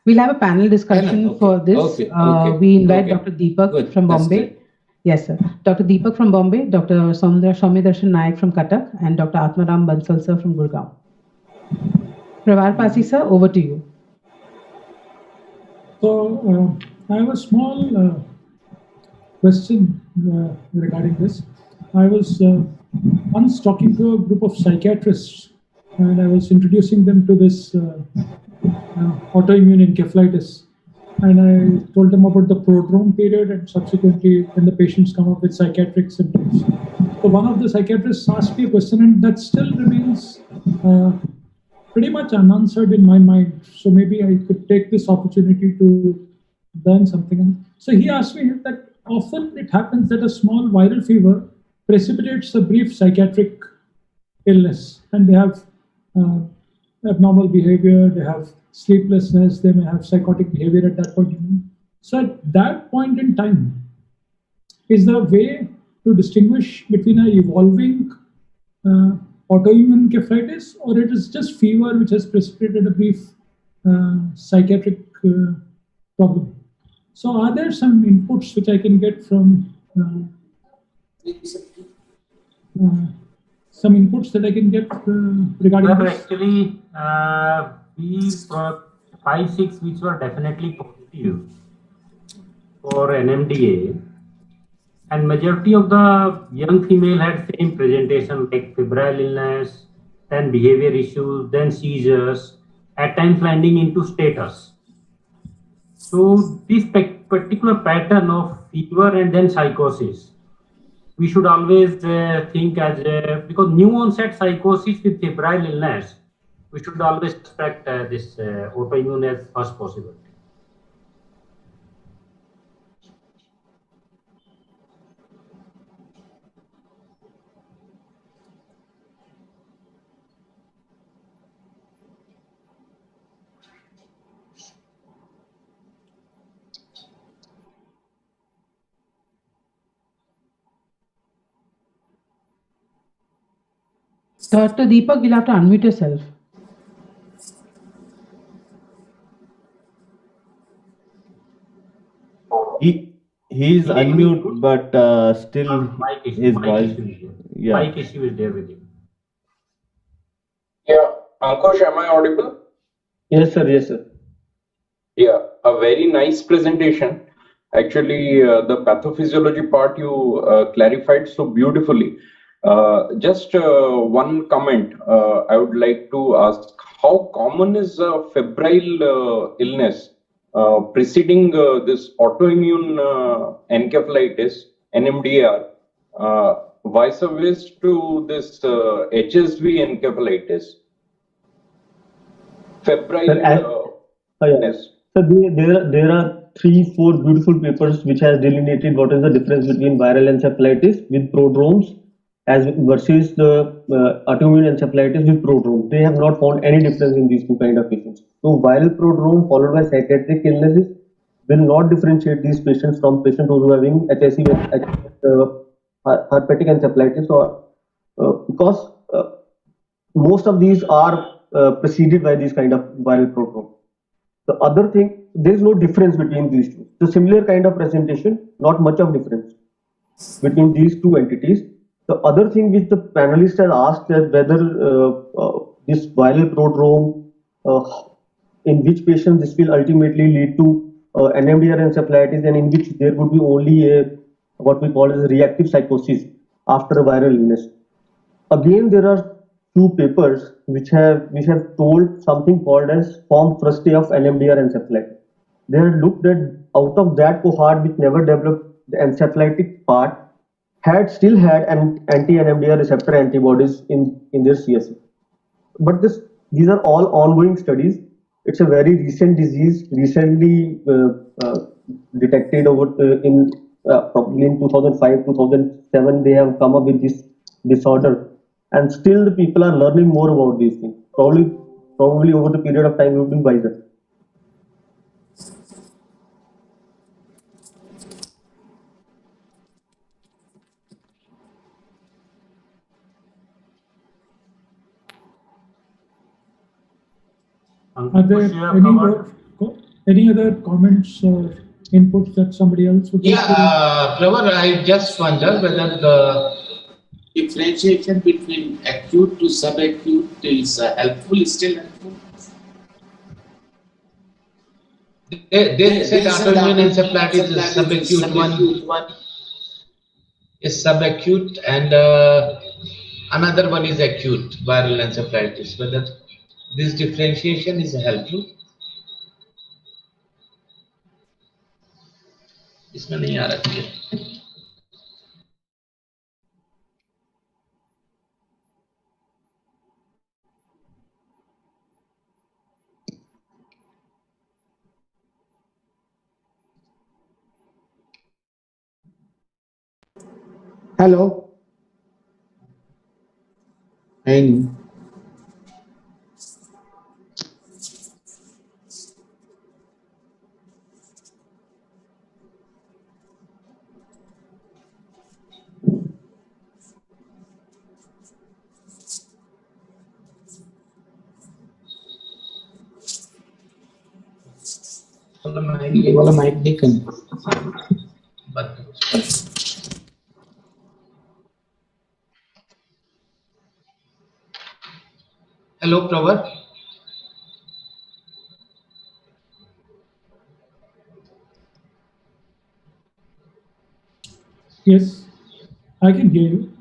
We'll have a panel Panel. discussion for Okay. this. Okay. Okay. We invite Okay. Dr. Deepak Good. from That's Bombay. great. Yes, sir. Dr. Deepak from Bombay, Dr. Soumya Darshan Naik from Cuttack, and Dr. Atmaram Bansal sir from Gurgaon. Pravar Pasi sir, over to you. So I have a small question regarding this. I was once talking to a group of psychiatrists, and I was introducing them to this autoimmune encephalitis. And I told them about the prodrome period and subsequently when the patients come up with psychiatric symptoms. So one of the psychiatrists asked me a question, and that still remains pretty much unanswered in my mind. So maybe I could take this opportunity to learn something. So he asked me that often it happens that a small viral fever precipitates a brief psychiatric illness, and they have uh, abnormal behavior, they have sleeplessness, they may have psychotic behavior at that point in time. So at that point in time, is there a way to distinguish between an evolving uh, autoimmune encephalitis, or it is just fever which has precipitated a brief psychiatric problem? So, are there some inputs which I can get from uh, some inputs that I can get regarding Well, this? actually, we brought 5, 6 which were definitely positive for NMDA, and majority of the young female had same presentation like febrile illness, then behavior issues, then seizures, at times landing into status. So this particular pattern of fever and then psychosis, we should always think as because new onset psychosis with febrile illness, we should always suspect this autoimmune as first possibility. Dr. Deepak, you'll have to unmute yourself. He's unmute, but still his Mic voice. issue is there. Yeah. Mic issue is there with him. Yeah, Ankush, am I audible? Yes, sir. Yes, sir. Yeah, a very nice presentation. Actually, the pathophysiology part you clarified so beautifully. Just one comment I would like to ask. How common is febrile illness preceding this autoimmune encephalitis, NMDR, vice versa to this HSV encephalitis? Febrile illness. So there are 3-4 beautiful papers which has delineated what is the difference between viral encephalitis with prodromes as versus the autoimmune encephalitis with prodrome. They have not found any difference in these two kind of patients. So viral prodrome followed by psychiatric illnesses will not differentiate these patients from patients who are having HSV herpetic encephalitis, or because most of these are preceded by these kind of viral prodrome. The other thing, there is no difference between these two. The similar kind of presentation, not much of difference between these two entities. The other thing which the panelist had asked is whether this viral prodrome, in which patients this will ultimately lead to NMDR encephalitis, and in which there would be only a what we call as reactive psychosis after a viral illness. Again, there are two papers which have told something called as form first of NMDR encephalitis. They have looked at out of that cohort which never developed the encephalitic part had still had an anti-NMDR receptor antibodies in their CSF. But these are all ongoing studies. It's a very recent disease, recently detected over in probably in 2005, 2007. They have come up with this disorder, and still the people are learning more about these things. Probably over the period of time, we will be wiser. Are there any more? Any other comments or inputs that somebody else would like to? Pravar, I just wonder whether the differentiation between acute to subacute is helpful, still helpful. They said autoimmune encephalitis is subacute, one is subacute, and another one is acute viral encephalitis. Whether this differentiation is helpful? इसमें नहीं आ रहा है. Hello. And ये वाला mic नहीं करना. Hello, Pravar. Yes, I can hear you.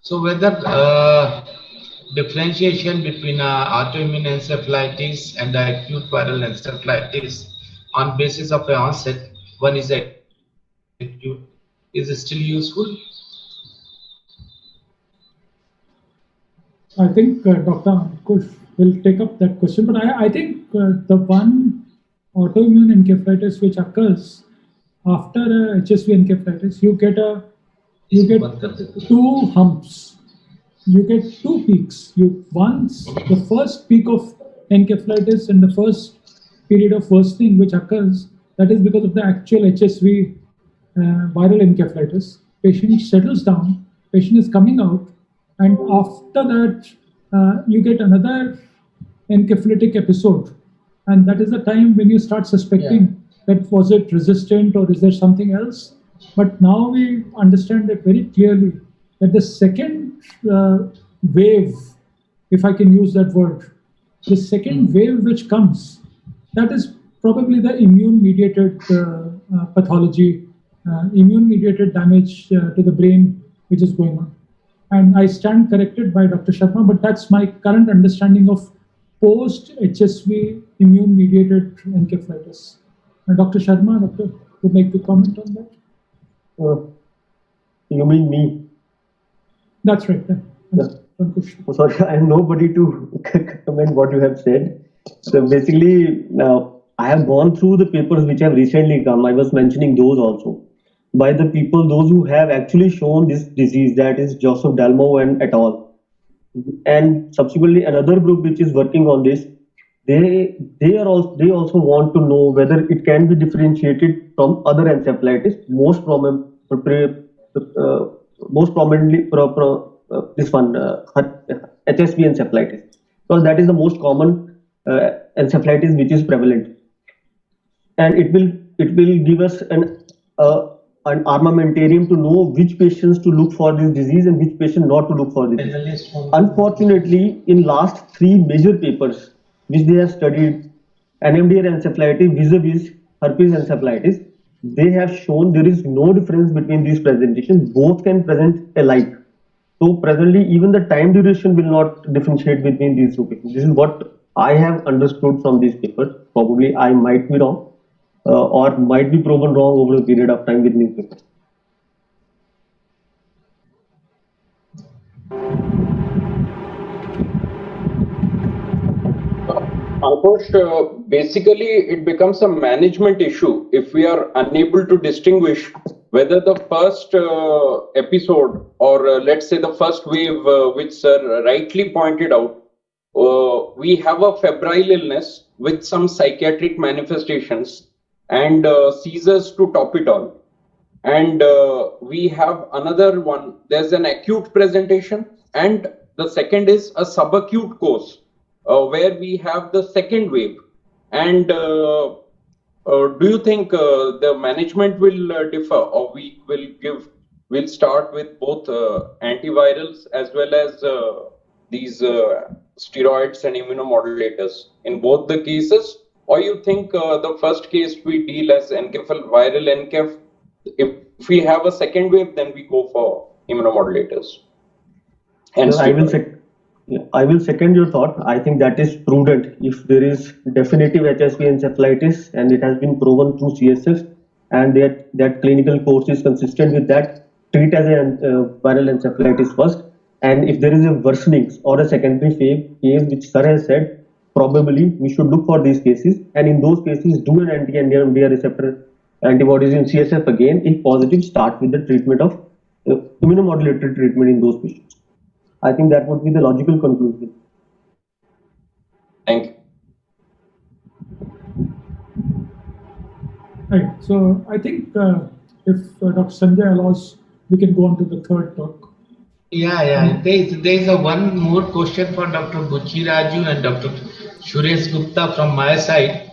So whether differentiation between autoimmune encephalitis and acute viral encephalitis on basis of the onset, one is acute, is still useful? I think Dr. Ankush will take up that question, but I think the one autoimmune encephalitis which occurs after HSV encephalitis, you get two humps, you get two peaks. Once the first peak of encephalitis and the first period of worsening which occurs, that is because of the actual HSV viral encephalitis. Patient settles down, patient is coming out, and after that, you get another encephalitic episode. And that is the time when you start suspecting that was it resistant or is there something else? But now we understand it very clearly that the second wave, if I can use that word, the second wave which comes, that is probably the immune-mediated pathology, immune-mediated damage to the brain which is going on. And I stand corrected by Dr. Sharma, but that's my current understanding of post-HSV immune-mediated encephalitis. Dr. Sharma, doctor, would like to comment on that? You mean me? That's right. Sorry, I am nobody to comment what you have said. So basically, I have gone through the papers which have recently come. I was mentioning those also. By the people, those who have actually shown this disease, that is Joseph Dalmau and et al. And subsequently another group which is working on this, they also want to know whether it can be differentiated from other encephalitis, most prominently this one, HSV encephalitis. So that is the most common encephalitis which is prevalent, and it will give us an armamentarium to know which patients to look for this disease and which patient not to look for this disease. Unfortunately, in last 3 major papers which they have studied NMDA encephalitis vis-a-vis herpes encephalitis, they have shown there is no difference between these presentations. Both can present alike. So presently, even the time duration will not differentiate between these two papers. This is what I have understood from these papers. Probably I might be wrong. Or might be proven wrong over a period of time with new papers. Ankush, basically it becomes a management issue if we are unable to distinguish whether the first episode or let's say the first wave which sir rightly pointed out, we have a febrile illness with some psychiatric manifestations and seizures to top it all. And we have another one, there's an acute presentation, and the second is a subacute course where we have the second wave. And do you think the management will differ, or we'll start with both antivirals as well as these steroids and immunomodulators in both the cases? Or you think the first case we deal as NKF viral NKF, if we have a second wave, then we go for immunomodulators? And Well, I will second your thought. I think that is prudent. If there is definitive HSV encephalitis and it has been proven through CSF and that clinical course is consistent with that, treat as a viral encephalitis first. And if there is a worsening or a secondary phase, which Sir has said, probably we should look for these cases. And in those cases, do an anti-NMDA receptor antibodies in CSF again. If positive, start with the treatment of immunomodulatory treatment in those patients. I think that would be the logical conclusion. Thank you. Right. So I think if Dr. Sanjay allows, we can go on to the third talk. Yeah. There is a one more question for Dr. Buchi Raju and Dr. Suresh Gupta from my side.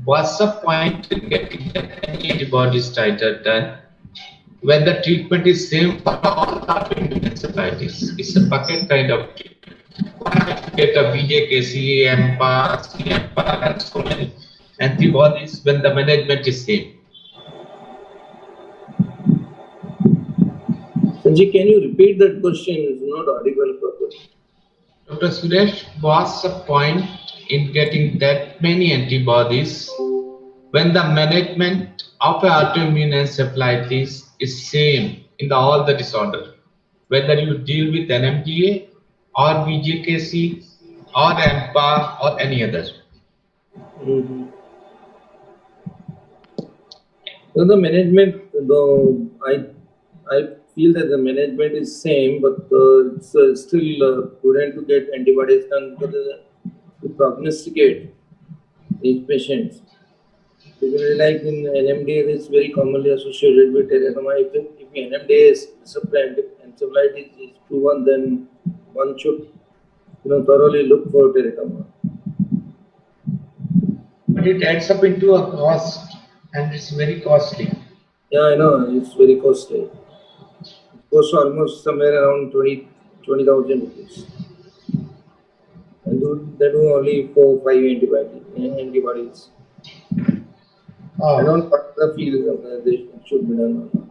What's the point in getting any antibodies titer done when the treatment is same for all autoimmune encephalitis? It's a bucket kind of treatment. Why have to get a VJKC, MPA, CMPA, and so many antibodies when the management is same? Sanjay, can you repeat that question? It's not audible properly. Dr. Suresh, what's the point in getting that many antibodies when the management of autoimmune encephalitis is same in all the disorder, whether you deal with NMDA or VJKC or MPA or any other? So the management, though I feel that the management is same, but it's still prudent to get antibodies done because to prognosticate these patients. Because like in NMDA, it's very commonly associated with teratoma. If NMDA is encephalitis is proven, then one should thoroughly look for teratoma. But it adds up into a cost, and it's very costly. Yeah, I know, it's very costly. It costs almost somewhere around 20,000 rupees. And they do only 4 or 5 antibodies. Oh. I don't feel that they should be done or not.